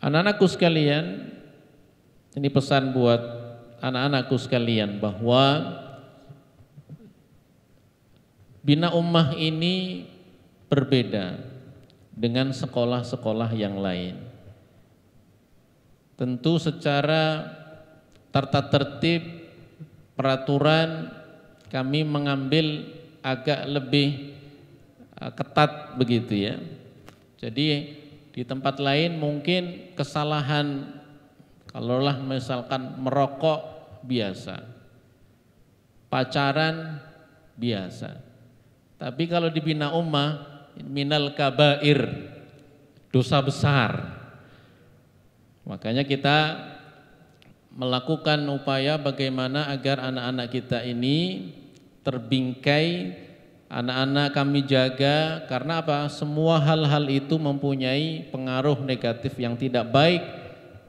Anak-anakku sekalian, ini pesan buat anak-anakku sekalian bahwa Bina Ummah ini berbeda dengan sekolah-sekolah yang lain. Tentu secara tata tertib, peraturan kami mengambil agak lebih ketat begitu ya. Jadi di tempat lain mungkin kesalahan, kalaulah misalkan merokok biasa, pacaran biasa. Tapi kalau di Bina Ummah, minal kabair, dosa besar. Makanya kita melakukan upaya bagaimana agar anak-anak kita ini terbingkai, anak-anak kami jaga, karena apa? Semua hal-hal itu mempunyai pengaruh negatif yang tidak baik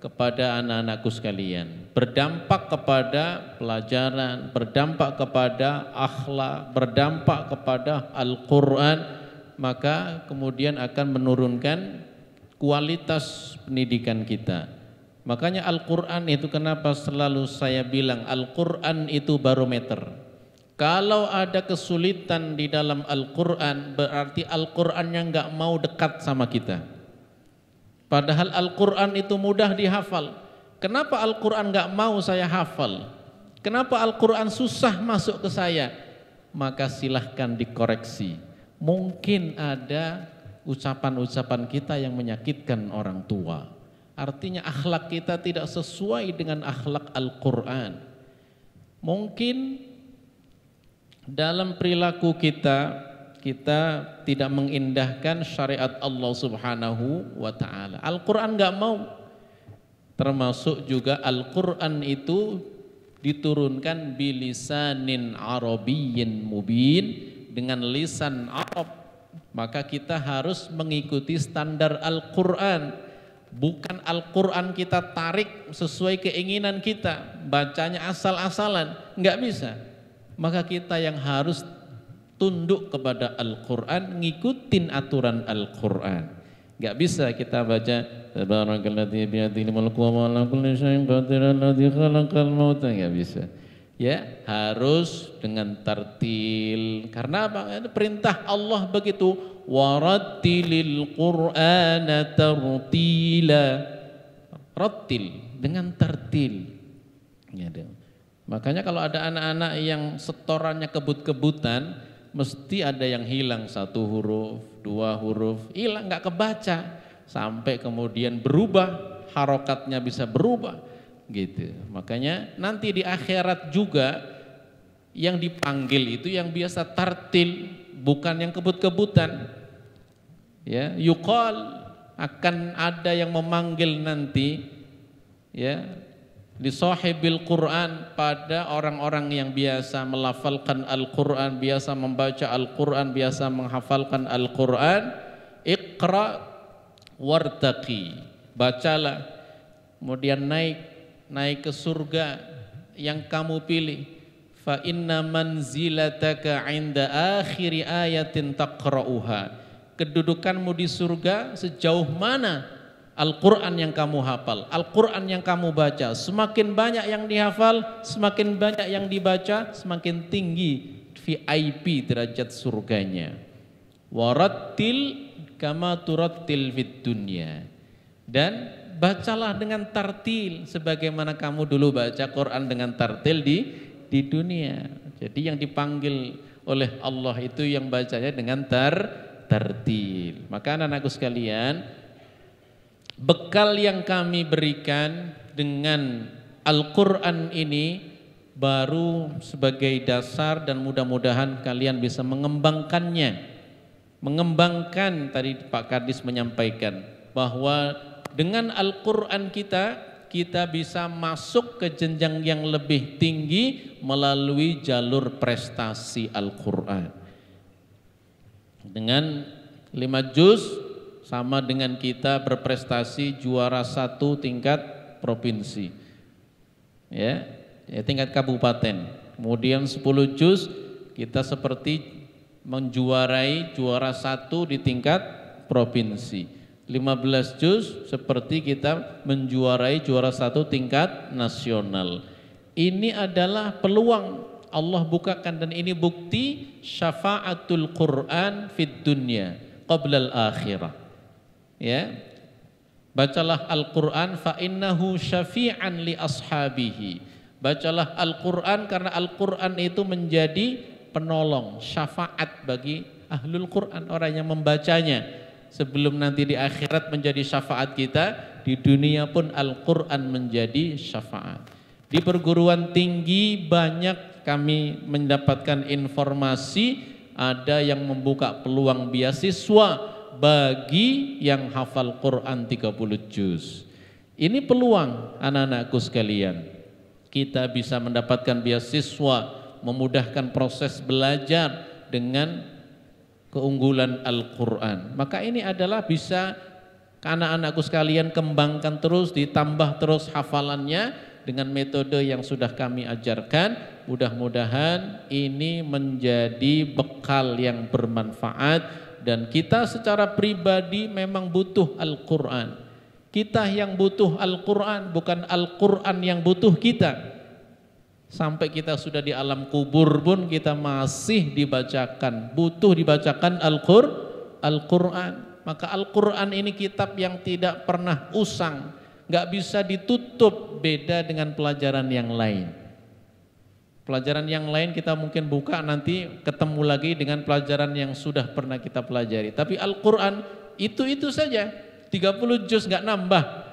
kepada anak-anakku sekalian. Berdampak kepada pelajaran, berdampak kepada akhlak, berdampak kepada Al-Quran, maka kemudian akan menurunkan kualitas pendidikan kita. Makanya Al-Quran itu kenapa selalu saya bilang Al-Quran itu barometer. Kalau ada kesulitan di dalam Al-Quran, berarti Al-Qurannya nggak mau dekat sama kita. Padahal Al-Quran itu mudah dihafal. Kenapa Al-Quran nggak mau saya hafal? Kenapa Al-Quran susah masuk ke saya? Maka silahkan dikoreksi. Mungkin ada ucapan-ucapan kita yang menyakitkan orang tua. Artinya akhlak kita tidak sesuai dengan akhlak Al-Quran. Mungkin dalam perilaku kita tidak mengindahkan syariat Allah Subhanahu wa ta'ala. Al-Quran nggak mau. Termasuk juga Al-Quran itu diturunkan bilisanin arabiyyin mubin, dengan lisan Arab. Maka kita harus mengikuti standar Al-Quran. Bukan Al-Quran kita tarik sesuai keinginan kita, bacanya asal-asalan, nggak bisa. Maka kita yang harus tunduk kepada Al-Quran, ngikutin aturan Al-Quran. Nggak bisa kita baca Tabarakalladzi biyadihil mulku wa ala kulli syai'in qadir alladzi khalaqal mauta, nggak bisa. Ya, harus dengan tartil. Karena apa? Perintah Allah begitu, warattilil Qur'ana tartila. Rattil dengan tartil. Ya, makanya kalau ada anak-anak yang setorannya kebut-kebutan, mesti ada yang hilang 1 huruf, 2 huruf, hilang, nggak kebaca, sampai kemudian berubah, harokatnya bisa berubah, gitu. Makanya nanti di akhirat juga yang dipanggil itu yang biasa tartil, bukan yang kebut-kebutan. Ya, yuqal, akan ada yang memanggil nanti, ya, di sahibil Quran, pada orang-orang yang biasa melafalkan Al-Quran, biasa membaca Al-Quran, biasa menghafalkan Al-Quran. Iqra wartaqi, bacalah, kemudian naik ke surga yang kamu pilih. Fa inna manzilataka 'inda akhiri ayatin taqra'uha. Kedudukanmu di surga sejauh mana Al-Quran yang kamu hafal, Al-Quran yang kamu baca. Semakin banyak yang dihafal, semakin banyak yang dibaca, semakin tinggi VIP derajat surganya. Warattil kama turattil fid dunya. Dan bacalah dengan tartil sebagaimana kamu dulu baca Quran dengan tartil di dunia. Jadi yang dipanggil oleh Allah itu yang bacanya dengan tartil. Maka anak-anakku sekalian, bekal yang kami berikan dengan Al-Quran ini baru sebagai dasar, dan mudah-mudahan kalian bisa mengembangkannya. Mengembangkan, tadi Pak Kadis menyampaikan bahwa dengan Al-Quran kita bisa masuk ke jenjang yang lebih tinggi melalui jalur prestasi Al-Quran. Dengan 5 juz sama dengan kita berprestasi juara 1 tingkat provinsi, ya tingkat kabupaten. Kemudian 10 juz kita seperti menjuarai juara 1 di tingkat provinsi. 15 juz seperti kita menjuarai juara 1 tingkat nasional. Ini adalah peluang Allah bukakan, dan ini bukti syafaatul Quran fid dunya qabla al-akhirah. Ya. Bacalah Al-Quran fa innahu syafi'an li ashabihi. Bacalah Al-Quran karena Al-Quran itu menjadi penolong, syafaat bagi ahlul Quran, orang yang membacanya. Sebelum nanti di akhirat menjadi syafaat kita, di dunia pun Al-Quran menjadi syafaat. Di perguruan tinggi banyak kami mendapatkan informasi ada yang membuka peluang beasiswa bagi yang hafal Quran 30 juz. Ini peluang anak-anakku sekalian. Kita bisa mendapatkan beasiswa, memudahkan proses belajar dengan keunggulan Al-Quran. Maka ini adalah bisa anak-anakku sekalian kembangkan terus, ditambah terus hafalannya dengan metode yang sudah kami ajarkan. Mudah-mudahan ini menjadi bekal yang bermanfaat. Dan kita secara pribadi memang butuh Al-Quran. Kita yang butuh Al-Quran, bukan Al-Quran yang butuh kita. Sampai kita sudah di alam kubur pun kita masih dibacakan, butuh dibacakan Al-Quran. Maka Al-Quran ini kitab yang tidak pernah usang, gak bisa ditutup, beda dengan pelajaran yang lain. Pelajaran yang lain kita mungkin buka nanti ketemu lagi dengan pelajaran yang sudah pernah kita pelajari. Tapi Al-Quran itu saja, 30 juz gak nambah.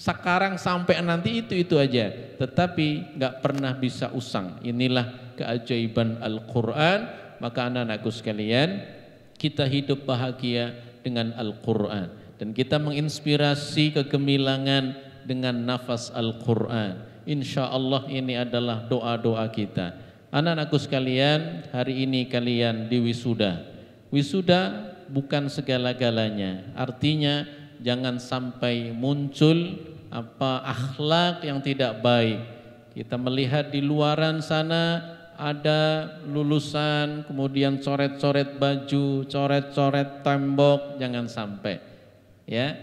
Sekarang sampai nanti itu aja. Tetapi gak pernah bisa usang. Inilah keajaiban Al-Quran. Maka anak-anakku sekalian, kita hidup bahagia dengan Al-Quran. Dan kita menginspirasi kegemilangan dengan nafas Al-Quran. Insya Allah ini adalah doa-doa kita. Anak-anakku sekalian, hari ini kalian di wisuda. Wisuda bukan segala-galanya. Artinya jangan sampai muncul akhlak yang tidak baik. Kita melihat di luaran sana ada lulusan kemudian coret-coret baju, coret-coret tembok, jangan sampai. Ya.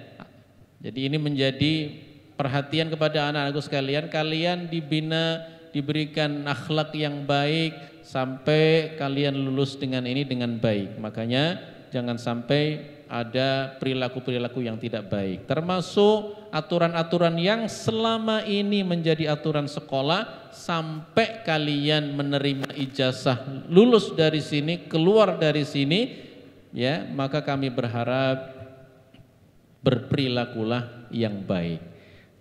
Jadi ini menjadi perhatian kepada anak-anakku sekalian, kalian dibina, diberikan akhlak yang baik sampai kalian lulus dengan ini dengan baik. Makanya jangan sampai ada perilaku-perilaku yang tidak baik. Termasuk aturan-aturan yang selama ini menjadi aturan sekolah sampai kalian menerima ijazah lulus dari sini, keluar dari sini, ya, maka kami berharap berperilakulah yang baik.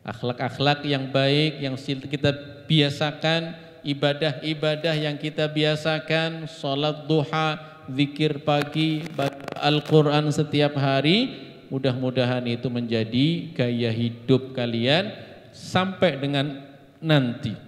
Akhlak-akhlak yang baik yang kita biasakan, ibadah-ibadah yang kita biasakan, sholat duha, zikir pagi, baca Al-Quran setiap hari, mudah-mudahan itu menjadi gaya hidup kalian sampai dengan nanti,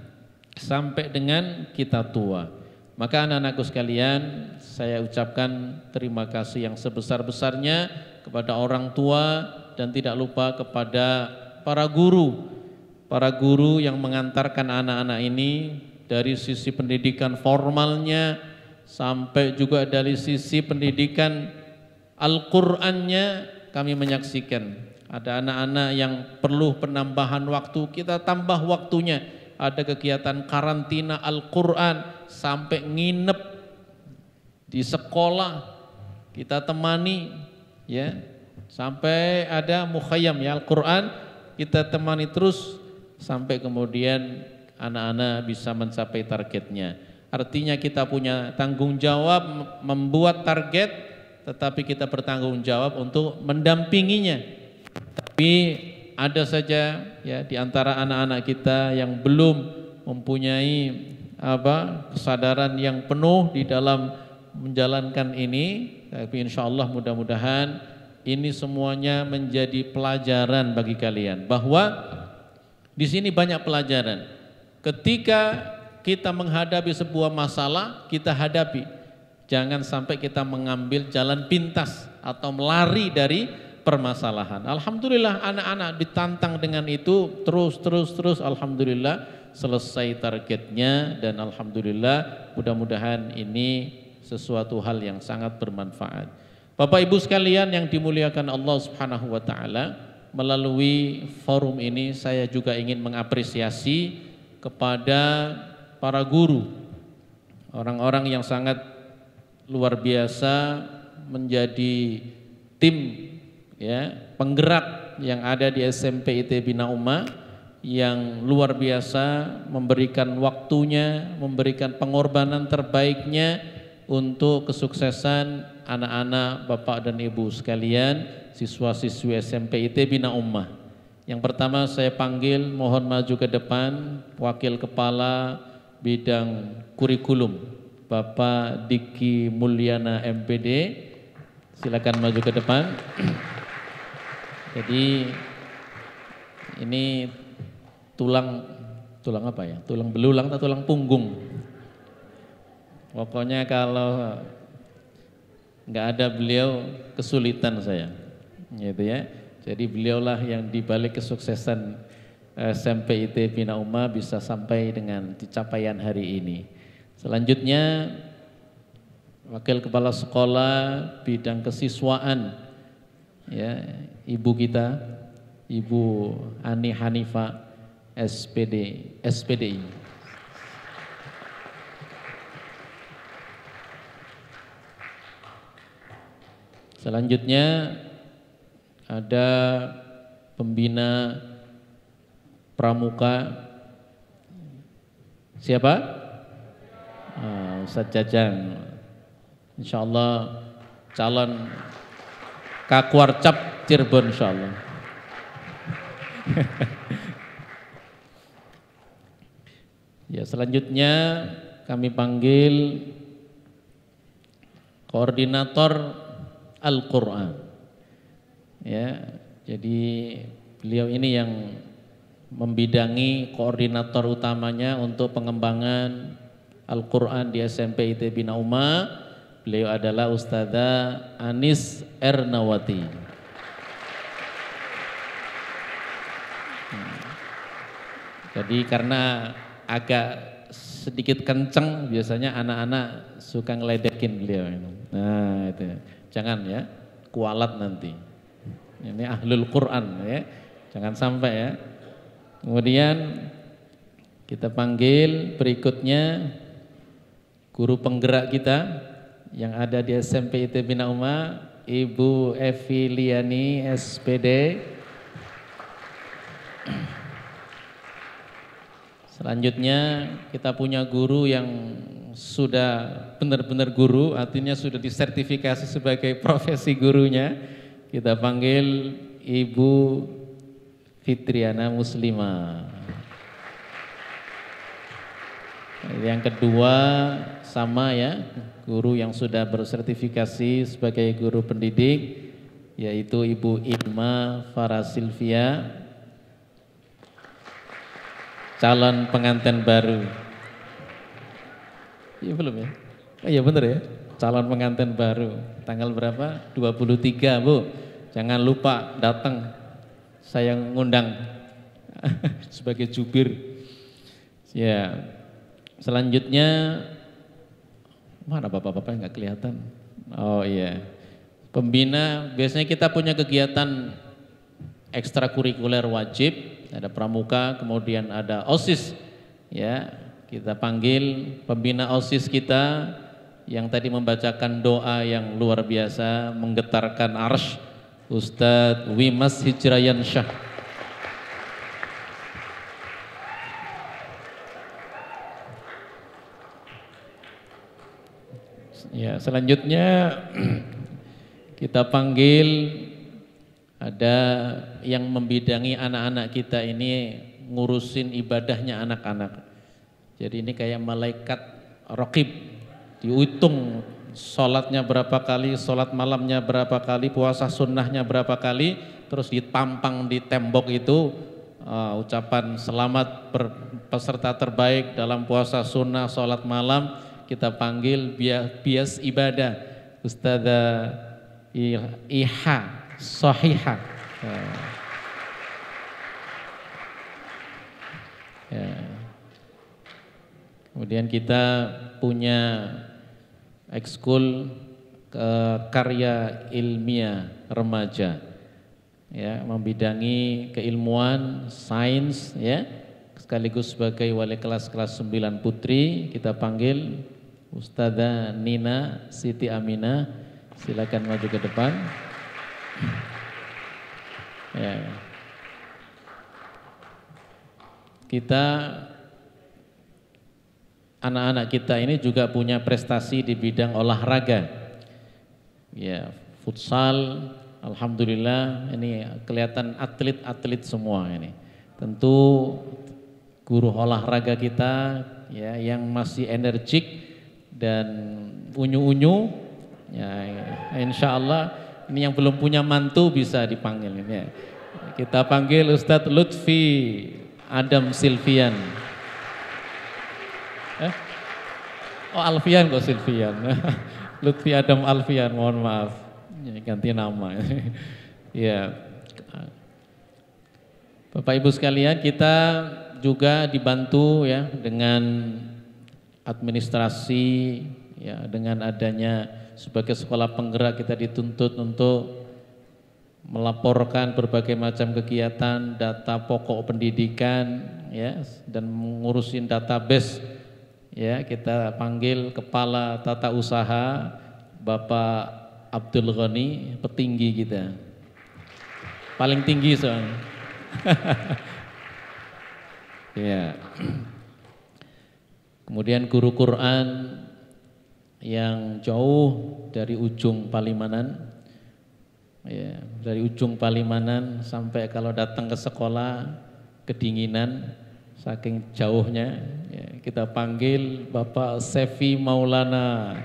sampai dengan kita tua. Maka anak-anakku sekalian, saya ucapkan terima kasih yang sebesar-besarnya kepada orang tua dan tidak lupa kepada para guru yang mengantarkan anak-anak ini dari sisi pendidikan formalnya sampai juga dari sisi pendidikan Al-Qur'annya. Kami menyaksikan ada anak-anak yang perlu penambahan waktu, kita tambah waktunya. Ada kegiatan karantina Al-Qur'an sampai nginep di sekolah, kita temani, ya, sampai ada mukhayyam ya Al-Qur'an, kita temani terus sampai kemudian anak-anak bisa mencapai targetnya. Artinya kita punya tanggung jawab membuat target, tetapi kita bertanggung jawab untuk mendampinginya. Tapi ada saja ya di antara anak-anak kita yang belum mempunyai kesadaran yang penuh di dalam menjalankan ini. Tapi insya Allah mudah-mudahan ini semuanya menjadi pelajaran bagi kalian, bahwa di sini banyak pelajaran. Ketika kita menghadapi sebuah masalah, kita hadapi. Jangan sampai kita mengambil jalan pintas atau melari dari permasalahan. Alhamdulillah anak-anak ditantang dengan itu terus. Alhamdulillah selesai targetnya, dan alhamdulillah mudah-mudahan ini sesuatu hal yang sangat bermanfaat. Bapak Ibu sekalian yang dimuliakan Allah Subhanahu wa taala, melalui forum ini saya juga ingin mengapresiasi kepada para guru, orang-orang yang sangat luar biasa menjadi tim ya, penggerak yang ada di SMP IT Bina Ummah, yang luar biasa memberikan waktunya, memberikan pengorbanan terbaiknya untuk kesuksesan anak-anak Bapak dan Ibu sekalian, siswa-siswi SMP IT Bina Ummah. Yang pertama saya panggil, mohon maju ke depan, Wakil Kepala Bidang Kurikulum Bapak Diki Mulyana MPD, silakan maju ke depan. Jadi ini tulang apa ya? Tulang belulang atau tulang punggung? Pokoknya kalau nggak ada beliau kesulitan saya, gitu ya. Jadi beliaulah yang dibalik kesuksesan SMP IT Bina Ummah bisa sampai dengan capaian hari ini. Selanjutnya Wakil Kepala Sekolah Bidang Kesiswaan, ya, Ibu kita, Ibu Ani Hanifa SPDI. Selanjutnya ada pembina pramuka, siapa? Ustadz Jajang, insyaallah calon Kakwarcap Cirebon insyaallah. Ya, selanjutnya kami panggil koordinator Al-Quran. Ya, jadi beliau ini yang membidangi, koordinator utamanya untuk pengembangan Al-Quran di SMP IT Bina Ummah. Beliau adalah Ustadzah Anis Ernawati. Jadi karena agak sedikit kenceng, biasanya anak-anak suka ngeledekin beliau. Nah itu, jangan ya, kualat nanti. Ini ahlul Quran ya, jangan sampai ya. Kemudian kita panggil berikutnya guru penggerak kita yang ada di SMP IT Bina Ummah, Ibu Evi Liani SPD. Selanjutnya kita punya guru yang sudah benar-benar guru, artinya sudah disertifikasi sebagai profesi gurunya. Kita panggil Ibu Fitriana Muslimah. Yang kedua sama ya, guru yang sudah bersertifikasi sebagai guru pendidik, yaitu Ibu Irma Farasilvia, calon pengantin baru. Iya belum ya? Oh, iya bener ya, calon pengantin baru. Tanggal berapa? 23 Bu. Jangan lupa datang, saya ngundang sebagai jubir. Ya, selanjutnya mana bapak-bapak nggak kelihatan? Oh iya, pembina. Biasanya kita punya kegiatan ekstrakurikuler wajib, ada pramuka, kemudian ada OSIS. Ya, kita panggil pembina OSIS kita yang tadi membacakan doa yang luar biasa, menggetarkan arsy, Ustadz Wimas Hijrayan Syah. Ya, selanjutnya kita panggil ada yang membidangi anak-anak kita ini, ngurusin ibadahnya anak-anak. Jadi ini kayak malaikat raqib, dihitung sholatnya berapa kali, sholat malamnya berapa kali, puasa sunnahnya berapa kali, terus ditampang di tembok itu ucapan selamat peserta terbaik dalam puasa sunnah, sholat malam. Kita panggil bias ibadah, Ustadzah Iha Sohiha. Ya. Kemudian kita punya ekskul karya ilmiah remaja, ya, membidangi keilmuan, sains, ya, sekaligus sebagai wali kelas 9 putri. Kita panggil Ustadzah Nina Siti Aminah, silakan maju ke depan. Ya. Kita, anak-anak kita ini juga punya prestasi di bidang olahraga, ya, futsal. Alhamdulillah ini kelihatan atlet-atlet semua ini. Tentu guru olahraga kita, ya, yang masih energik dan unyu-unyu, ya, insya Allah ini yang belum punya mantu bisa dipanggil ini, ya. Kita panggil Ustadz Lutfi Adam Silvian. Oh, Alfian kok Silvian. Lutfi Adam Alfian, mohon maaf, ganti nama. Ya, Bapak Ibu sekalian, kita juga dibantu, ya, dengan administrasi, ya, dengan adanya sebagai sekolah penggerak kita dituntut untuk melaporkan berbagai macam kegiatan, data pokok pendidikan, ya, dan mengurusin database, ya. Kita panggil Kepala Tata Usaha Bapak Abdul Ghani, petinggi kita, paling tinggi soalnya. Ya. Kemudian guru Quran yang jauh dari ujung Palimanan, ya, dari ujung Palimanan sampai kalau datang ke sekolah kedinginan saking jauhnya, ya, kita panggil Bapak Sefi Maulana,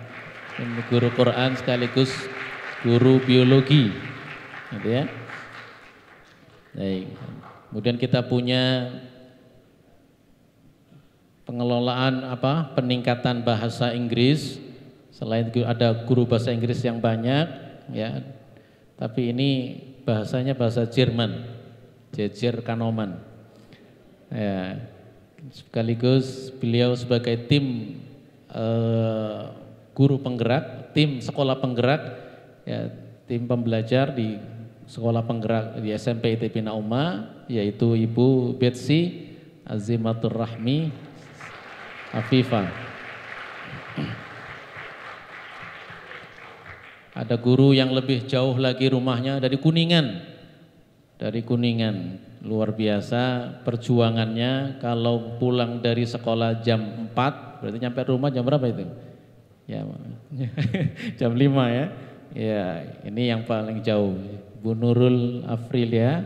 ini guru Quran sekaligus guru biologi, gitu, ya. Baik. Kemudian kita punya pengelolaan peningkatan bahasa Inggris. Selain itu ada guru bahasa Inggris yang banyak, ya, tapi ini bahasanya bahasa Jerman, Jejer Kanoman, ya. Sekaligus beliau sebagai tim guru penggerak, tim sekolah penggerak, ya, tim pembelajar di sekolah penggerak di SMP ITB Nauma, yaitu Ibu Betsy Azimatur Rahmi Afifah. Ada guru yang lebih jauh lagi rumahnya dari Kuningan. Dari Kuningan, luar biasa perjuangannya. Kalau pulang dari sekolah jam 4, berarti nyampe rumah jam berapa itu? Ya, jam 5, ya. Ya, ini yang paling jauh. Bu Nurul Afrilia,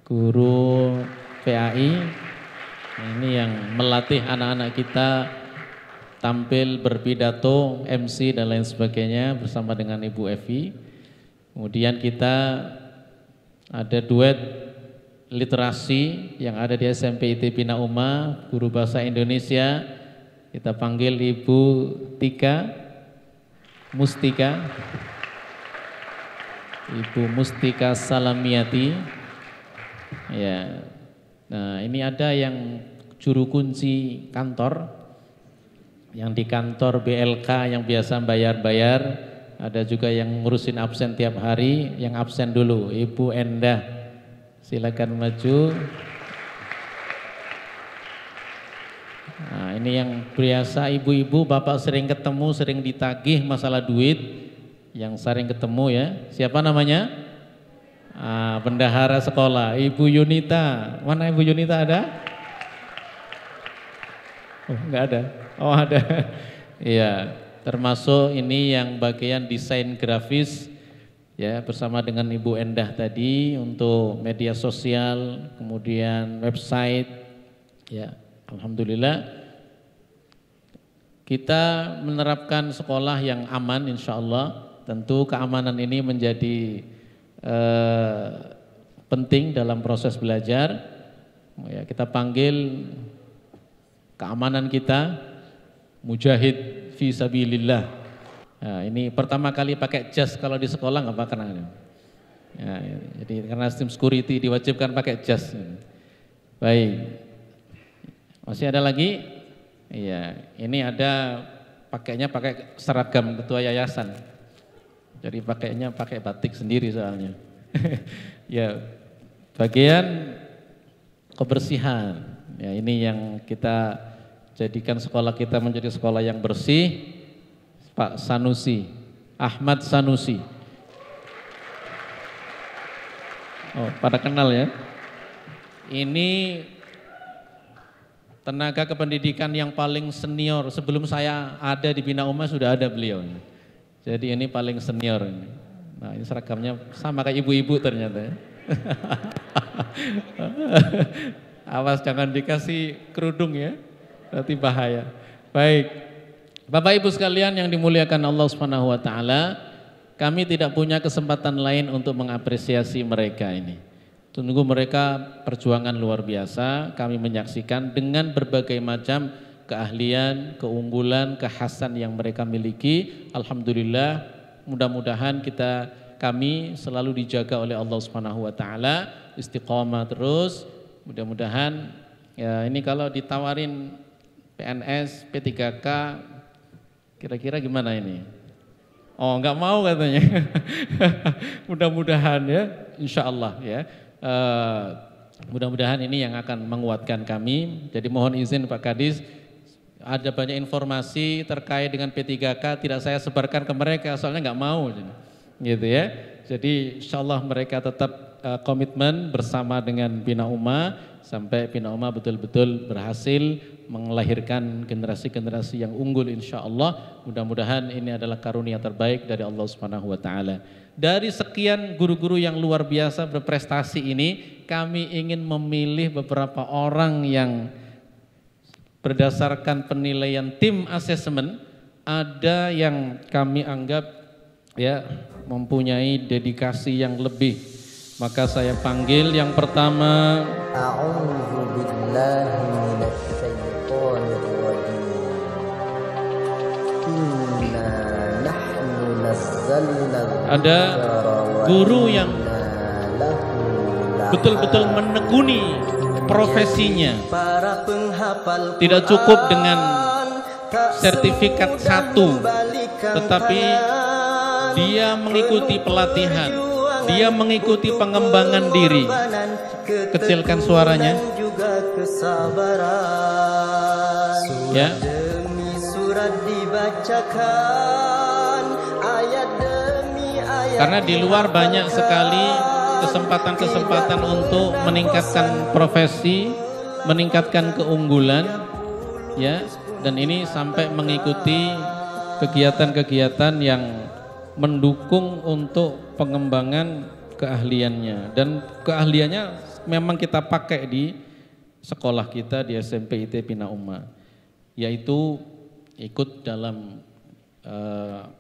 guru PAI. Ini yang melatih anak-anak kita tampil berpidato, MC dan lain sebagainya bersama dengan Ibu Evi. Kemudian kita ada duet literasi yang ada di SMP ITB Nauma, guru bahasa Indonesia. Kita panggil Ibu Tika Mustika, Ibu Mustika Salamiati, ya. Nah, ini ada yang juru kunci kantor, yang di kantor BLK yang biasa bayar-bayar, ada juga yang ngurusin absen tiap hari. Yang absen dulu, Ibu Endah, silakan maju. Nah, ini yang biasa ibu-ibu bapak sering ketemu, sering ditagih masalah duit, yang sering ketemu, ya. Siapa namanya? Bendahara sekolah, Ibu Yunita. Mana Ibu Yunita, ada? Oh, enggak ada. Oh, ada. Iya, termasuk ini yang bagian desain grafis, ya, bersama dengan Ibu Endah tadi untuk media sosial, kemudian website, ya. Alhamdulillah kita menerapkan sekolah yang aman, insya Allah. Tentu keamanan ini menjadi penting dalam proses belajar, ya. Kita panggil keamanan kita Mujahid fi sabilillah. Nah, ini pertama kali pakai jas kalau di sekolah nggak pakai. Ya, jadi karena tim security diwajibkan pakai jas. Baik, masih ada lagi? Iya, ini ada pakainya pakai seragam ketua yayasan. Jadi pakainya pakai batik sendiri soalnya. Ya, bagian kebersihan. Ya, ini yang kita jadikan sekolah kita menjadi sekolah yang bersih. Pak Sanusi, Ahmad Sanusi. Oh, pada kenal ya. Ini tenaga kependidikan yang paling senior. Sebelum saya ada di Bina Ummah sudah ada beliau. Jadi ini paling senior ini. Nah, ini seragamnya sama kayak ibu-ibu ternyata. Awas jangan dikasih kerudung ya, nanti bahaya. Baik, Bapak Ibu sekalian yang dimuliakan Allah Subhanahu wa taala, kami tidak punya kesempatan lain untuk mengapresiasi mereka ini. Tunggu mereka perjuangan luar biasa, kami menyaksikan dengan berbagai macam keahlian, keunggulan, kekhasan yang mereka miliki. Alhamdulillah, mudah-mudahan kami selalu dijaga oleh Allah Subhanahu wa taala, istiqomah terus. Mudah-mudahan ya, ini kalau ditawarin PNS, P3K kira-kira gimana ini? Oh, enggak mau katanya. Mudah-mudahan ya, insya Allah ya. Mudah-mudahan ini yang akan menguatkan kami. Jadi mohon izin Pak Kadis, ada banyak informasi terkait dengan P3K tidak saya sebarkan ke mereka soalnya nggak mau gitu ya. Jadi insya Allah mereka tetap komitmen bersama dengan Bina Ummah sampai Bina Ummah betul-betul berhasil melahirkan generasi-generasi yang unggul insya Allah. Mudah-mudahan ini adalah karunia terbaik dari Allah Subhanahu wa taala. Dari sekian guru-guru yang luar biasa berprestasi ini, kami ingin memilih beberapa orang yang berdasarkan penilaian tim asesmen, ada yang kami anggap ya mempunyai dedikasi yang lebih. Maka saya panggil yang pertama. Ada guru yang betul-betul menekuni profesinya. Tidak cukup dengan sertifikat 1, tetapi dia mengikuti pelatihan. Dia mengikuti pengembangan diri. Kecilkan suaranya. Ya. Karena di luar banyak sekali kesempatan-kesempatan untuk meningkatkan profesi, meningkatkan keunggulan, ya. Dan ini sampai mengikuti kegiatan-kegiatan yang mendukung untuk pengembangan keahliannya, dan keahliannya memang kita pakai di sekolah kita di SMP IT Bina Ummah, yaitu ikut dalam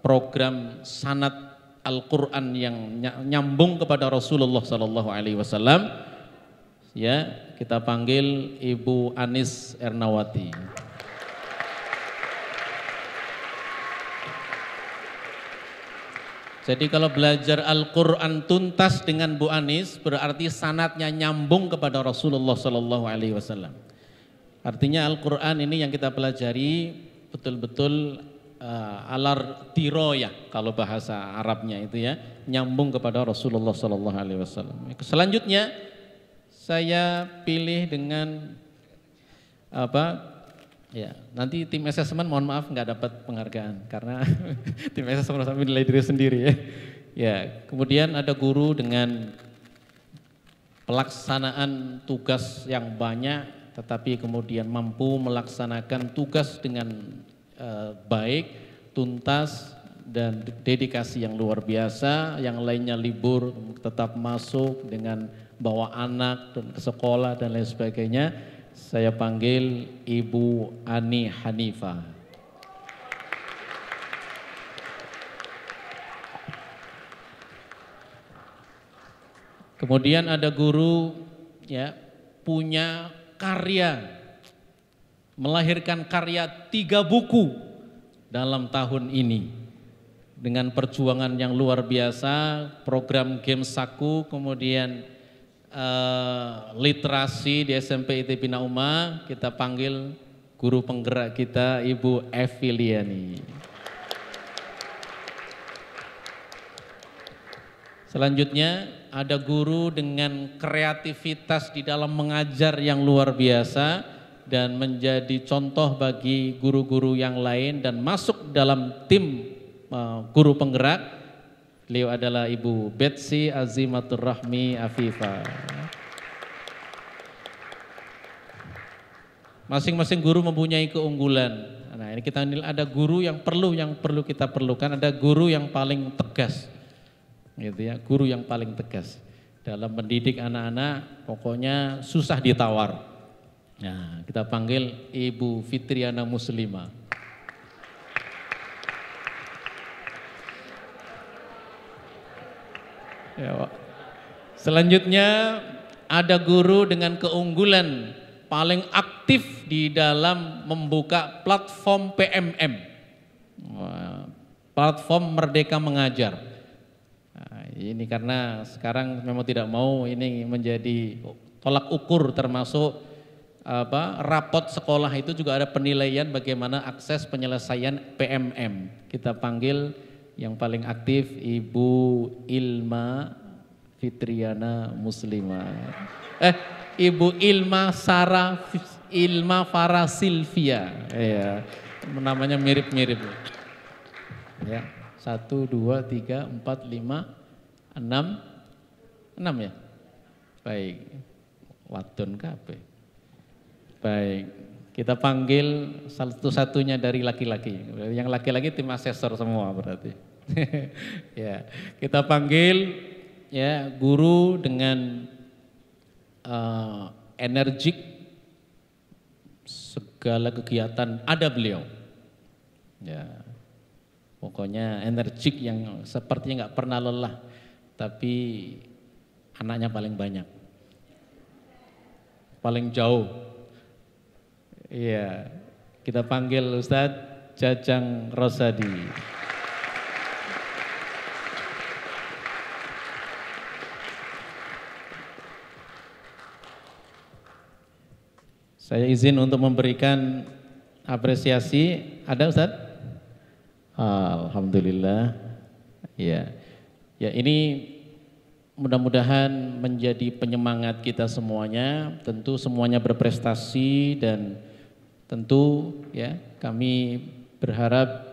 program sanad Al-Quran yang nyambung kepada Rasulullah SAW. Ya, kita panggil Ibu Anis Ernawati. Jadi kalau belajar Al-Quran tuntas dengan Bu Anis, berarti sanadnya nyambung kepada Rasulullah SAW. Artinya Al-Quran ini yang kita pelajari betul-betul alar diroya, kalau bahasa Arabnya itu ya, nyambung kepada Rasulullah SAW. Selanjutnya saya pilih dengan ya, nanti tim asesmen mohon maaf nggak dapat penghargaan karena tim asesmen harus menilai diri sendiri ya. Ya, kemudian ada guru dengan pelaksanaan tugas yang banyak, tetapi kemudian mampu melaksanakan tugas dengan baik, tuntas dan dedikasi yang luar biasa. Yang lainnya libur tetap masuk dengan bawa anak dan ke sekolah dan lain sebagainya. Saya panggil Ibu Ani Hanifah. Kemudian ada guru ya punya karya, melahirkan karya 3 buku dalam tahun ini dengan perjuangan yang luar biasa, program Games Saku, kemudian literasi di SMP IT Bina Ummah. Kita panggil guru penggerak kita Ibu Eviliani. Selanjutnya ada guru dengan kreativitas di dalam mengajar yang luar biasa dan menjadi contoh bagi guru-guru yang lain dan masuk dalam tim guru penggerak. Beliau adalah Ibu Betsy Azimatur Rahmi Afifah. Masing-masing guru mempunyai keunggulan. Nah, ini kita nilai ada guru yang perlu kita perlukan, ada guru yang paling tegas. Gitu ya, guru yang paling tegas. Dalam mendidik anak-anak pokoknya susah ditawar. Nah, kita panggil Ibu Fitriana Muslimah. Ya, selanjutnya ada guru dengan keunggulan paling aktif di dalam membuka platform PMM, platform Merdeka Mengajar. Nah, ini karena sekarang memang tidak mau ini menjadi tolak ukur, termasuk rapot sekolah itu juga ada penilaian bagaimana akses penyelesaian PMM. Kita panggil yang paling aktif Ibu Ilma Fitriana Muslimah. Ibu Ilma Farah Silvia, ya, namanya mirip-mirip. Ya, 1, 2, 3, 4, 5, 6 ya. Baik, wadon kabeh. Baik, kita panggil satu-satunya dari laki-laki. Yang laki-laki tim asesor semua berarti. Ya, kita panggil ya guru dengan energik, segala kegiatan ada beliau. Ya, pokoknya energik yang sepertinya nggak pernah lelah, tapi anaknya paling banyak, paling jauh. Iya, kita panggil Ustadz Jajang Rosadi. Saya izin untuk memberikan apresiasi. Ada Ustaz? Alhamdulillah. Ya, ya ini mudah-mudahan menjadi penyemangat kita semuanya. Tentu semuanya berprestasi dan tentu ya kami berharap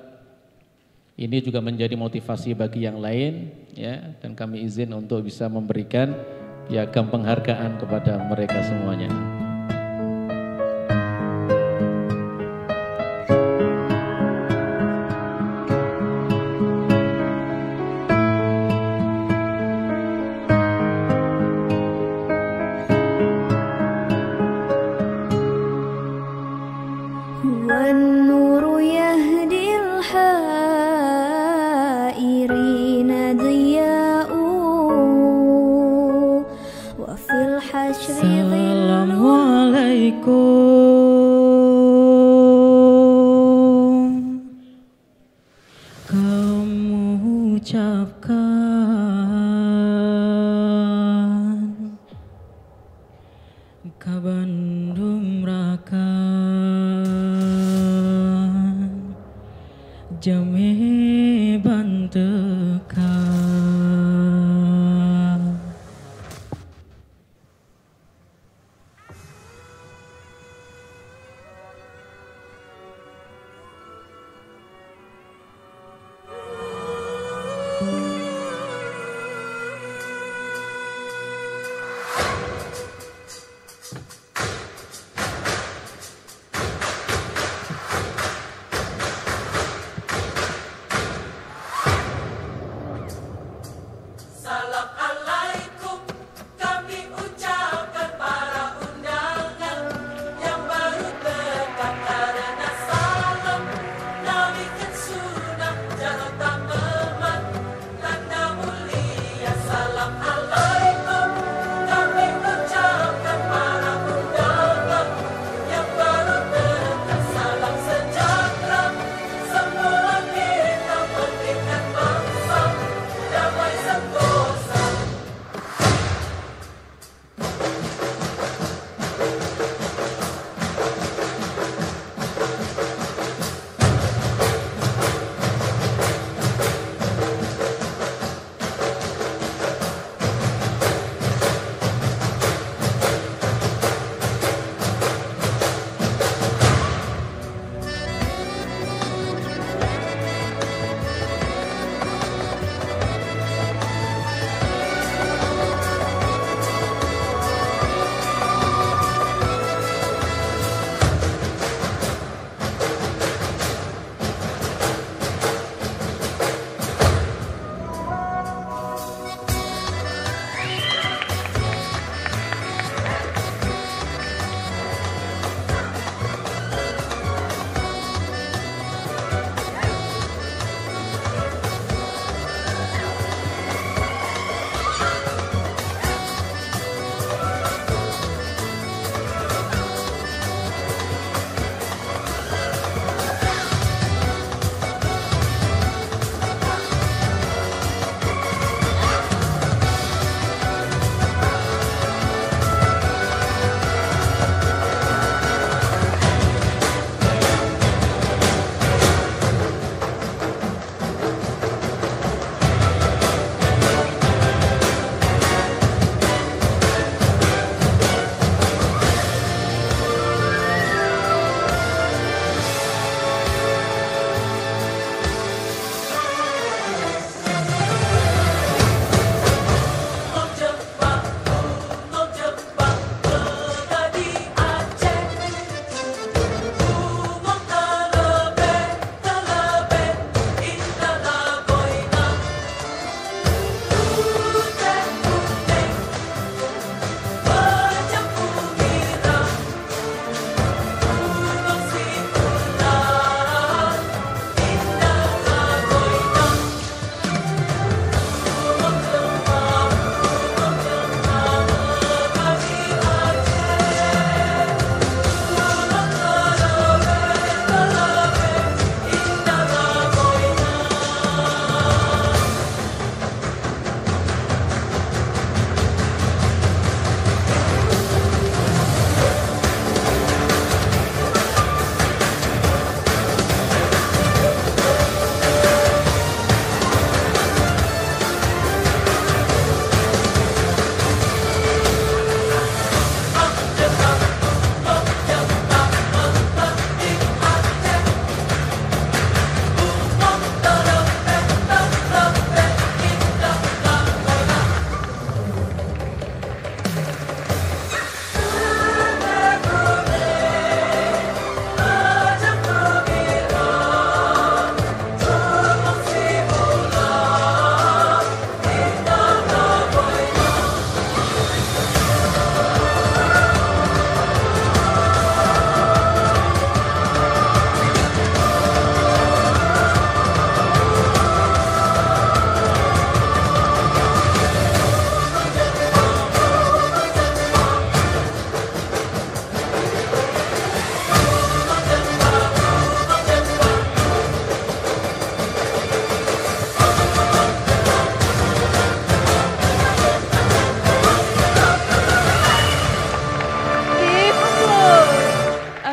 ini juga menjadi motivasi bagi yang lain ya, dan kami izin untuk bisa memberikan piagam penghargaan kepada mereka semuanya.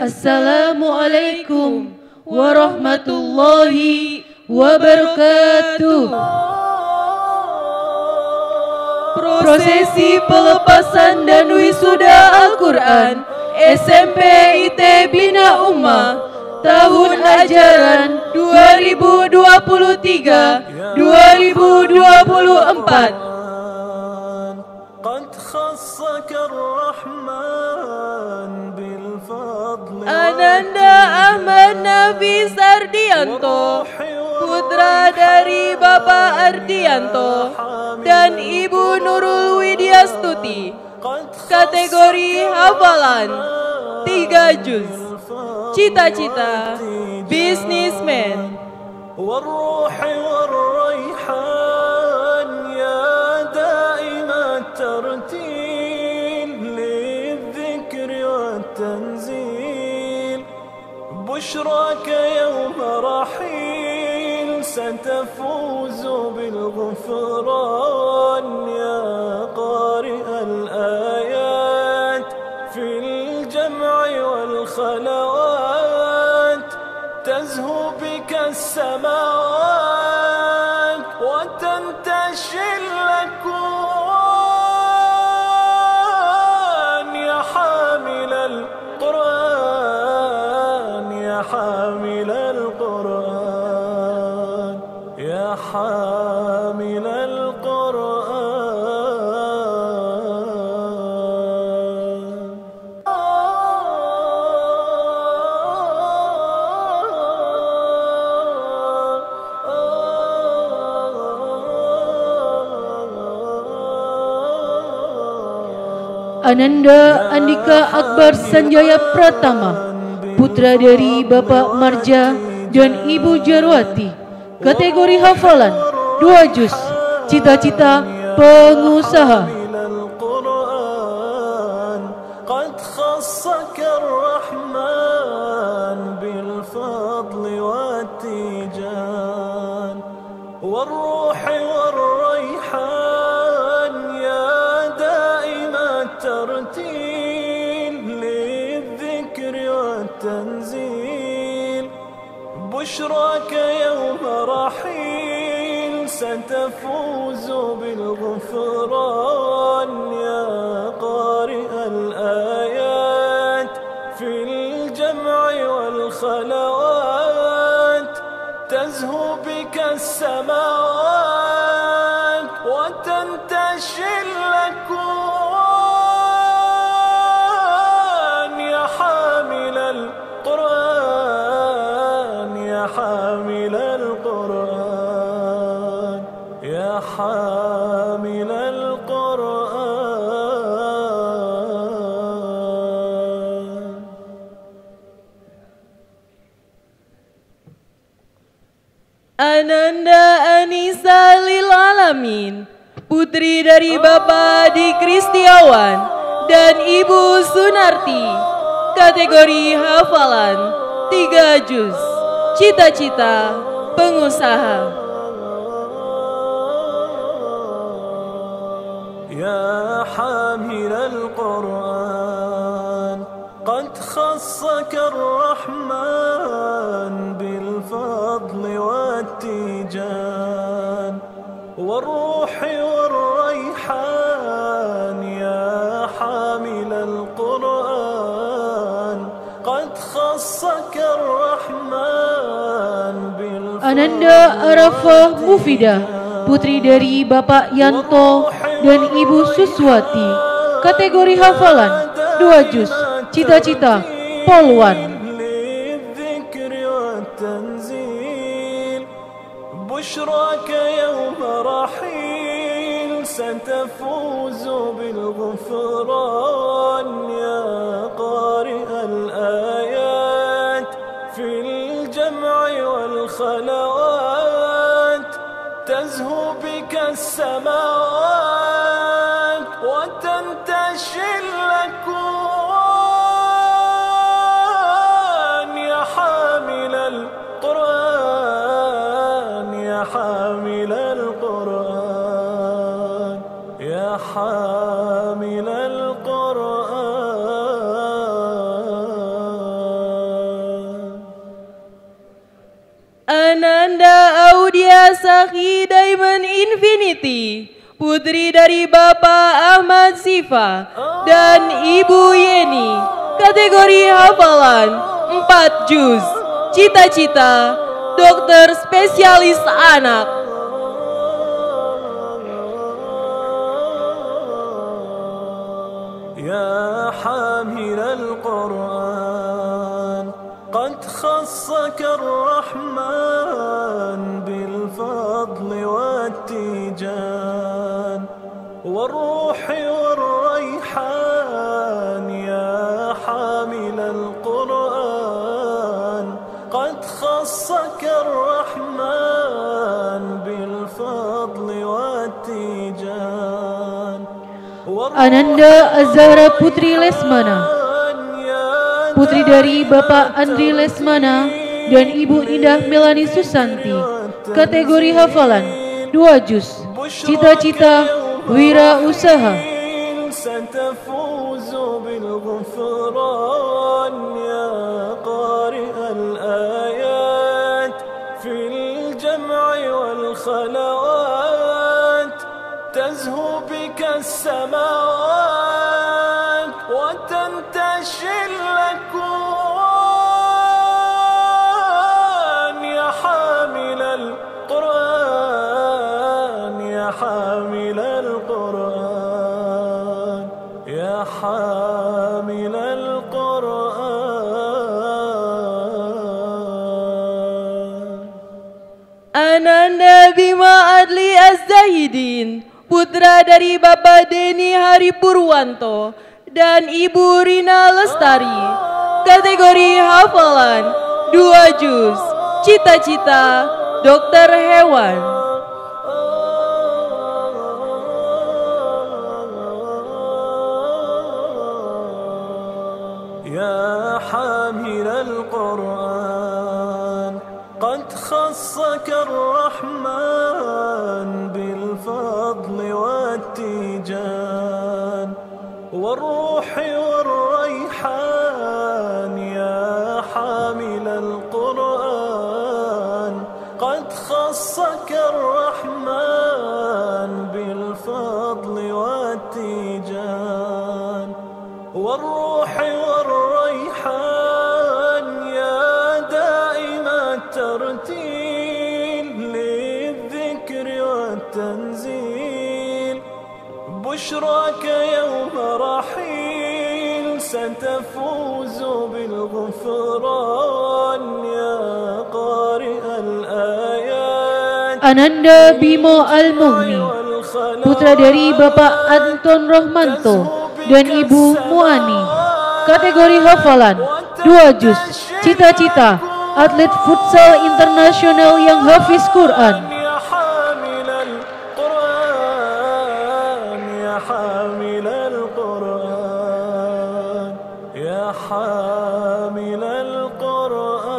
Assalamualaikum warahmatullahi wabarakatuh. Prosesi pelepasan dan wisuda Al-Quran SMP IT Bina Ummah tahun ajaran 2023-2024. Ananda Ahmad Nafi Sardianto, putra dari Bapak Ardianto dan Ibu Nurul Widyastuti, kategori hafalan 3 juz, cita-cita businessman. بشراك يوم رحيل ستفوز بالغفران يا قارئ الآيات في الجمع والخلوات تزهو بك السماوات وتنتشي الأكوان يا حامل القرآن يا حامل القرآن يا حامل Ananda Andika Akbar Sanjaya Pratama, putra dari Bapak Marja dan Ibu Jarwati, kategori hafalan 2 juz, cita-cita pengusaha. قد خصك الرحمن بالفضل والتيجان والروح والريحان يا دائم الترتيل للذكر والتنزيل بشراك يوم رحيل ستفوز بالغفران يا قارئ الآيات في الجمع والخلوات تزهو بك السماوات وتنتشي الأكوان يا حامل القرآن يا حامل القرآن يا حامل القرآن. Ananda Anissa Lil Alamin, putri dari Bapak Adi Kristiawan dan Ibu Sunarti, kategori hafalan 3 juz, cita-cita pengusaha. يا حامل القرآن قد خصك الرحمن بالفضل والتيجان والروح والريحان يا حامل القرآن قد خصك الرحمن بالفضل. Ananda Arafah Mufidah, putri dari Bapak Yanto dan Ibu Suswati, kategori hafalan 2 juz, cita-cita polwan. بشراك يوم رحيل ستفوز بالغفران يا قارئ الآيات في الجمع والخلوات تزهو بك السماوات وتنتشي الأكوان يا حامل القرآن يا حامل القرآن يا حامل القرآن. Sakhi Diamond Infinity, putri dari Bapak Ahmad Sifa dan Ibu Yeni, kategori hafalan 4 juz, cita-cita dokter spesialis anak. يا حامل القرآن قد خصك الرحمن بالفضل والتيجان والروح والريحان. يا حامل القرآن قد خصك الرحمن بالفضل والتيجان. Ananda Azhara Putri Lesmana, putri dari Bapak Andri Lesmana dan Ibu Indah Melani Susanti, kategori hafalan 2 juz, cita-cita wira usaha. ستفوز بالغفران يا قارئ الآيات في الجمع والخلوات. تزهو بك السماوات وتنتشي الأكوان. يا حامل القرآن يا حامل القرآن يا حامل القرآن. Ananda Bima Adli Az-Zahidin, putra dari Bapak Deni Hari Purwanto dan Ibu Rina Lestari, kategori hafalan 2 juz, cita-cita dokter hewan. يا حامل القرآن قد خصك الرحمن بالفضل والتيجان والروح والريحان. يا حامل القرآن قد خصك الرحمن بالفضل والتيجان والروح والريحان. يا دائم الترتيل للذكر والتنزيل. بشراك يوم رحيل ستفوز بالغفران يا قارئ الآيات. Ananda Bimo Al-Mughni, putra dari Bapak Anton Rohmanto dan Ibu Muani, kategori hafalan 2 juz, cita-cita atlet futsal internasional yang hafiz Quran. يا حامل القرآن يا حامل القرآن يا حامل القرآن.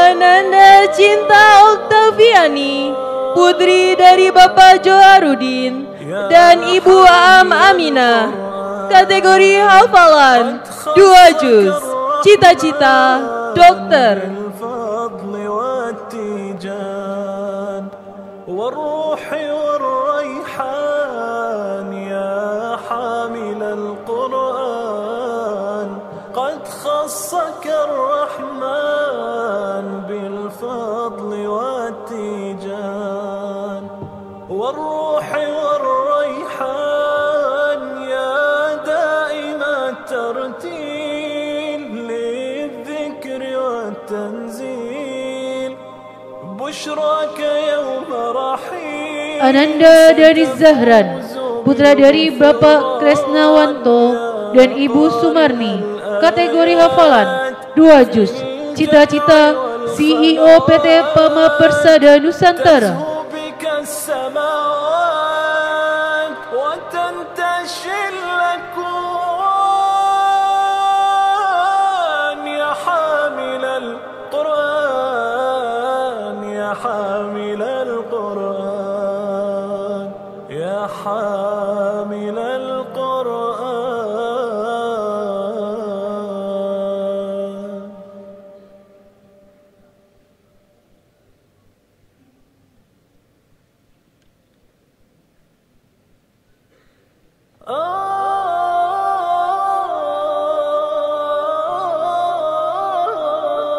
Ananda Cinta Oktaviani, putri dari Bapak Joharudin dan Ibu Am Aminah, kategori hafalan 2 juz, cita-cita dokter. بالفضل والتيجان والروح والريحان. يا حامل القرآن قد خصك الرحمن بالفضل والتيجان والروح والريحان. يا دائم الترتيل للذكر والتنزيل. بشراك يوم رحيل. Ananda dari Zahran, putra dari Bapak Kresnawanto dan Ibu Sumarni, kategori hafalan 2 juz, cita-cita CEO PT Pama Persada Nusantara. السماوات وتنتشي الأكوان. حامل القرآن يا حامل القرآن.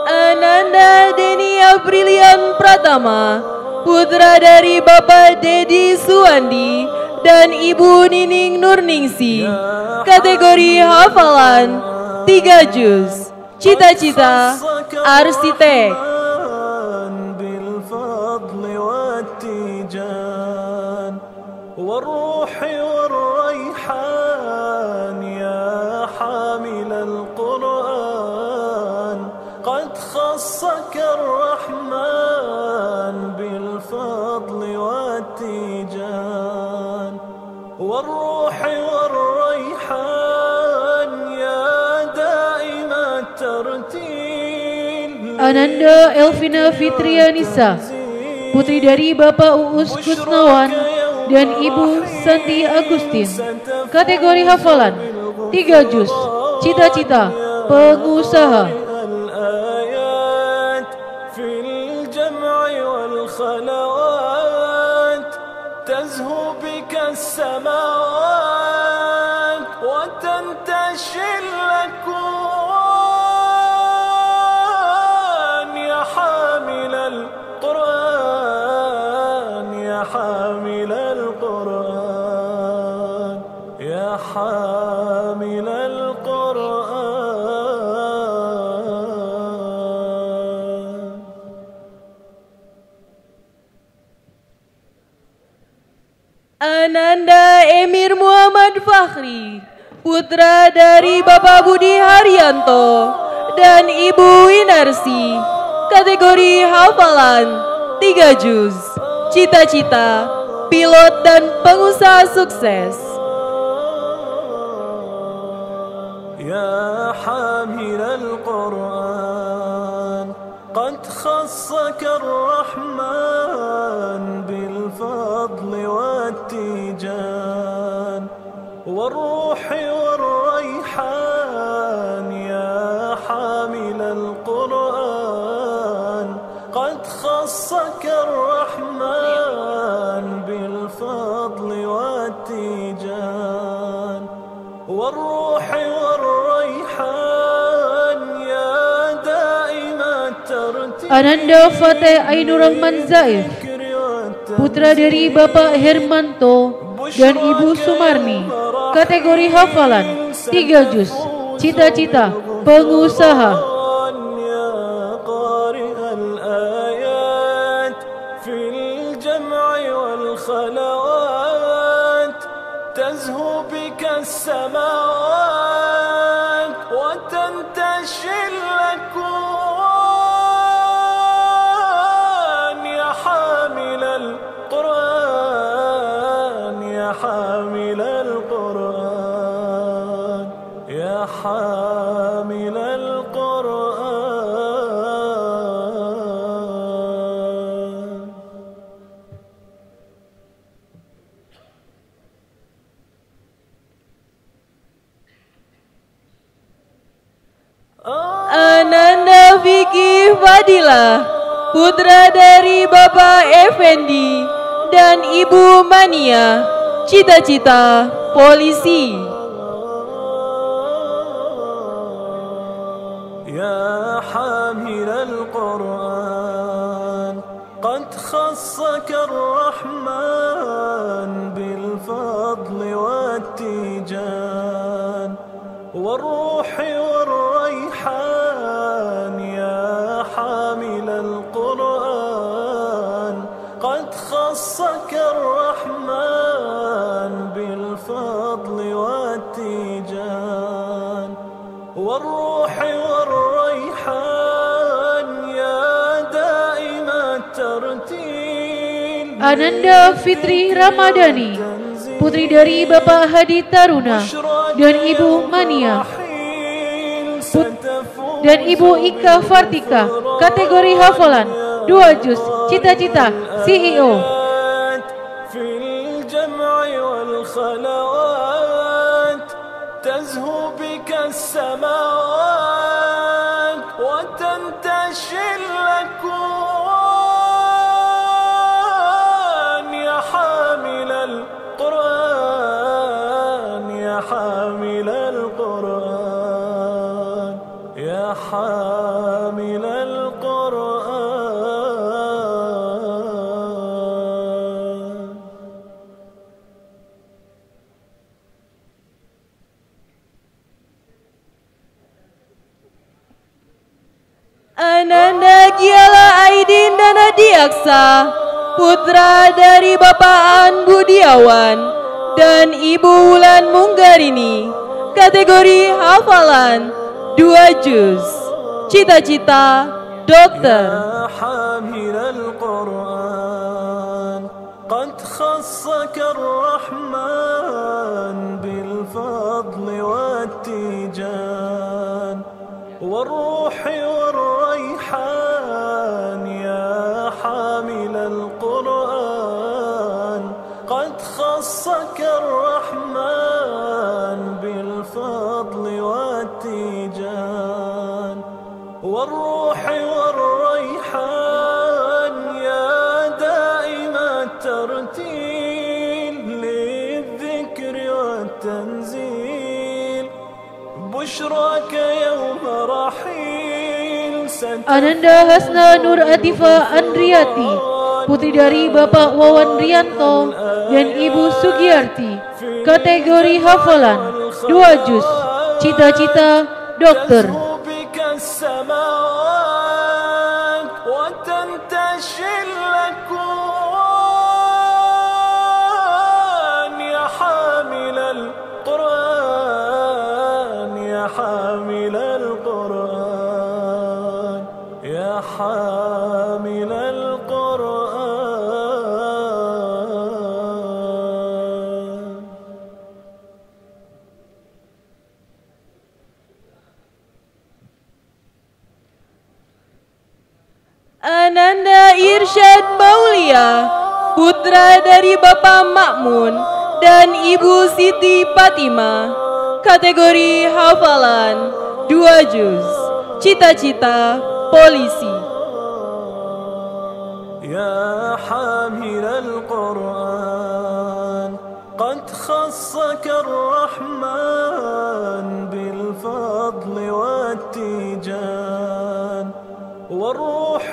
Ananda Deni Aprilian Pratama, putra dari Bapak Dedi Suwandi dan Ibu Nining Nurningsi, kategori hafalan 3 juz, cita-cita arsitek. بالفضل والتيجان والروح والريحان يا حامل القرآن قد خصك الرحمن بالفضل والتيجان والروح والريحان يا دائم الترتيل. Ananda Elvina Fitrianisa, putri dari Bapak Uus Kusnawan dan Ibu Santi Agustin, kategori hafalan 3 juz, cita-cita pengusaha. الآيات في الجمع والخلوات تزهو بك السماوات وتنتشي الأكوان يا حامل القرآن يا حامل القرآن يا حامل القرآن. Ananda Emir Muhammad Fakhri, putra dari Bapak Budi Haryanto dan Ibu Winarsi, kategori hafalan 3 juz, cita-cita pilot dan pengusaha sukses. يا حامل القرآن قد خصك الرحمن بالفضل والتيجان والروح والريحان يا حامل القرآن قد خصك الرحمن بالفضل والتيجان والروح والريحان يا دائم الترتيل. Ananda Fateh Ainur Rahman Zaif, putra dari Bapak Hermanto dan Ibu Sumarni, kategori hafalan 3 juz, cita-cita pengusaha. يا قارئ الآيات في الجمع والخلوات تزهو بك السماوات وتنتشي الأكوان يا حامل القرآن يا حامل القرآن يا حامل القرآن. Ananda Vicky Fadila, putra dari Bapak Effendi dan Ibu Mania, cita-cita polisi. يا حامل القرآن قد خصك الرحمن بالفضل والتيجان والروح والريحان يا حامل القرآن قد خصك الرحمن بالفضل والتيجان والروح والريحان يا دائم الترتيل. Ananda Fitri Ramadhani, putri dari Bapak Hadi Taruna dan Ibu Mania, dan Ibu Ika Fartika, kategori hafalan 2 juz, Cita-Cita CEO. في الجمع والخلوات تزهو بك السماوات وتنتشي الأكوان يا حامل القرآن يا حامل القرآن يا حامل القرآن. Ananda Giala Aidin Danadi Aksa, putra dari Bapak An Budiawan dan Ibu Wulan Munggarini, kategori hafalan 2 juz, cita-cita dokter. يا حامل القرآن قد خصك الرحمن بالفضل والتيجان والروح والريحان يا حامل القرآن قد خصك الرحمن بالفضل والتيجان والروح والريحان يا دائم الترتيل للذكر والتنزيل بشراك يوم رحيل Ananda Hasna Nur Atifa Andriati, putri dari Bapak Wawan Rianto dan Ibu Sugiyarti, kategori hafalan 2 juz, cita-cita dokter. السماوات وتنتشي الأكوان يا حامل القرآن يا حامل القرآن يا حامل القرآن. Ananda Irsyad Maulia, putra dari Bapak Makmun dan Ibu Siti Fatima, kategori hafalan 2 juz, cita-cita polisi. يا حامل القرآن قد خصك الرحمن بالفضل والتيجان والروح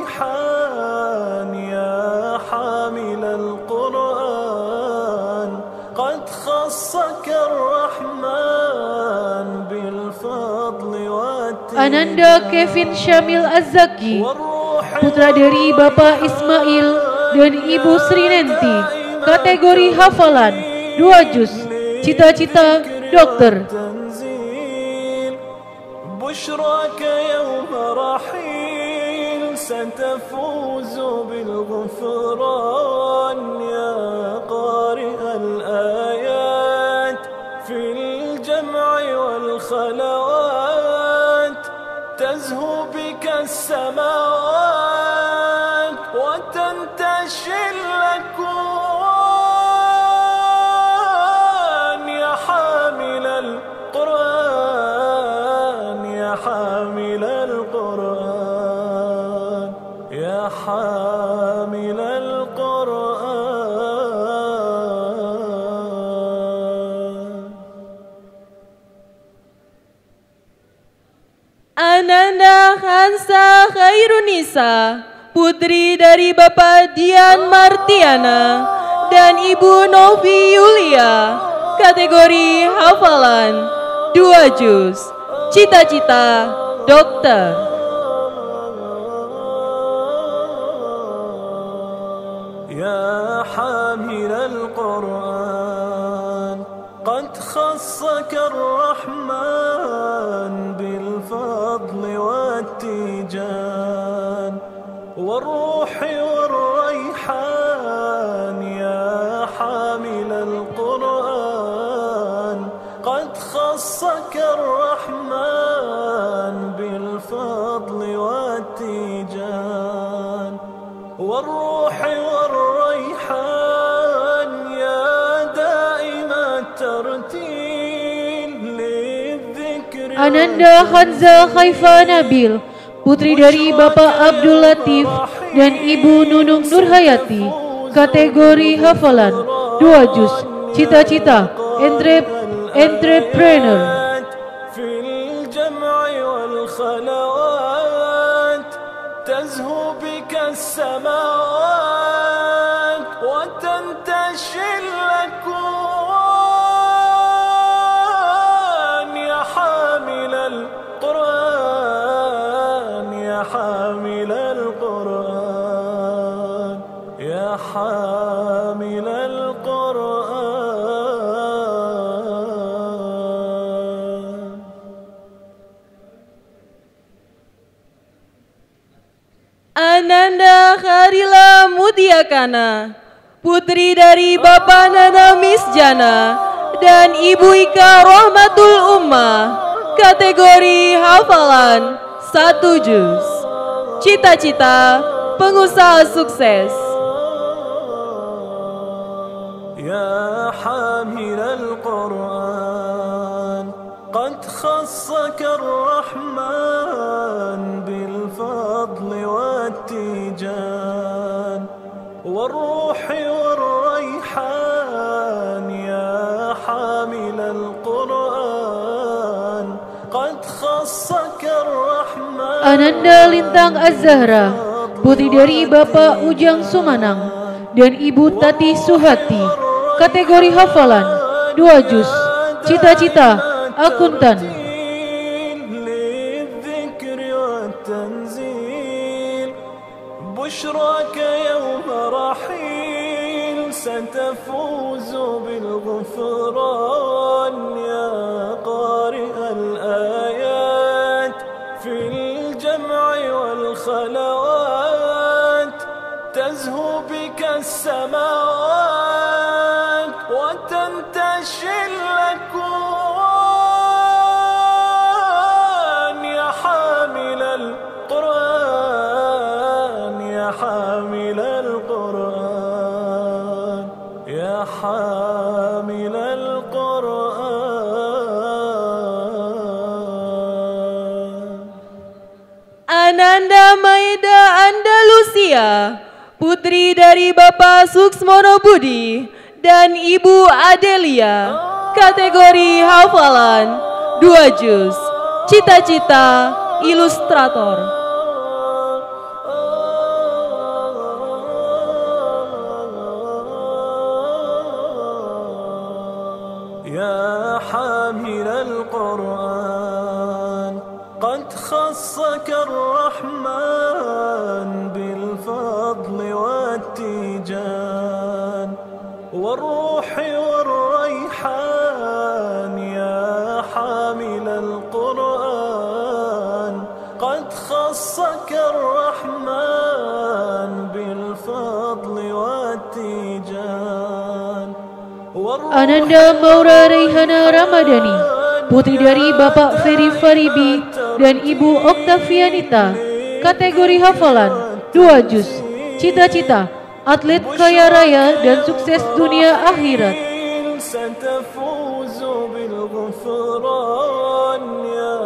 والريحان يا حامل القرآن قد خصك الرحمن بالفضل والتيجان. Ananda Kevin Syamil Azzaki, putra dari Bapak Ismail dan Ibu Srinenti, kategori hafalan 2 juz, cita-cita dokter. بشراك يوم رحيل ستفوز بالغفران يا قارئ الآيات في الجمع والخلوات تزهو بك السماوات وتنتشي الأكوان يا حامل القرآن يا حامل القرآن يا حامل القرآن. Ananda Hansa Khairunisa, putri dari Bapak Dian Martiana dan Ibu Novi Yulia, kategori hafalan 2 juz, cita-cita dokter. يا حامل القرآن قد خصك الرحمن بالفضل والتيجان والروح والريحان يا حامل القرآن قد خصك الرحمن بالفضل والتيجان والروح والريحان يا دائم الترتيل للذكر Ananda Hanza Khaifa Nabil, putri dari Bapak Abdul Latif dan Ibu Nunung Nurhayati, kategori hafalan 2 juz, cita-cita entrepreneur. في الجمع والخلوات تزهو بك السماوات وتنتشي الأكوان يا حامل القرآن يا حامل القرآن يا حامل القرآن. Ananda Kharila Mudiakana, putri dari Bapak Nana Misjana dan Ibu Ika Rahmatul Ummah, kategori hafalan 1 juz. Cita-cita pengusaha sukses. يا حامل القرآن قد خصك الرحمن بالفضل والتيجان والروح والريحان يا حامل القرآن قد خصك الرحمن. Ananda Lintang Az-Zahra, putri dari Bapak Ujang Sumanang dan Ibu Tati Suhati, kategori hafalan 2 juz, cita-cita akuntan. للذكر والتنزيل بشراك يوم رحيل ستفوز بالغفران يا قارئ الآيات في الجمع والخلوات تزهو بك السماوات وتنتشي الأكوان يا حامل القرآن يا حامل القرآن يا حامل القرآن. Ananda Maida Andalusia, putri dari Bapak Suksmono Budi dan Ibu Adelia, kategori hafalan 2 juz, cita-cita ilustrator. يا حامل القرآن قد خصك الرحمن بالفضل والتيجان والروح والريحان يا حامل القرآن قد خصك الرحمن بالفضل والتيجان. Ananda Maura Reihana Ramadhani, putri dari Bapak Ferry Faribi dan Ibu Oktavianita, kategori hafalan 2 juz, cita-cita atlet kaya raya dan sukses dunia akhirat. ستفوز بالغفران يا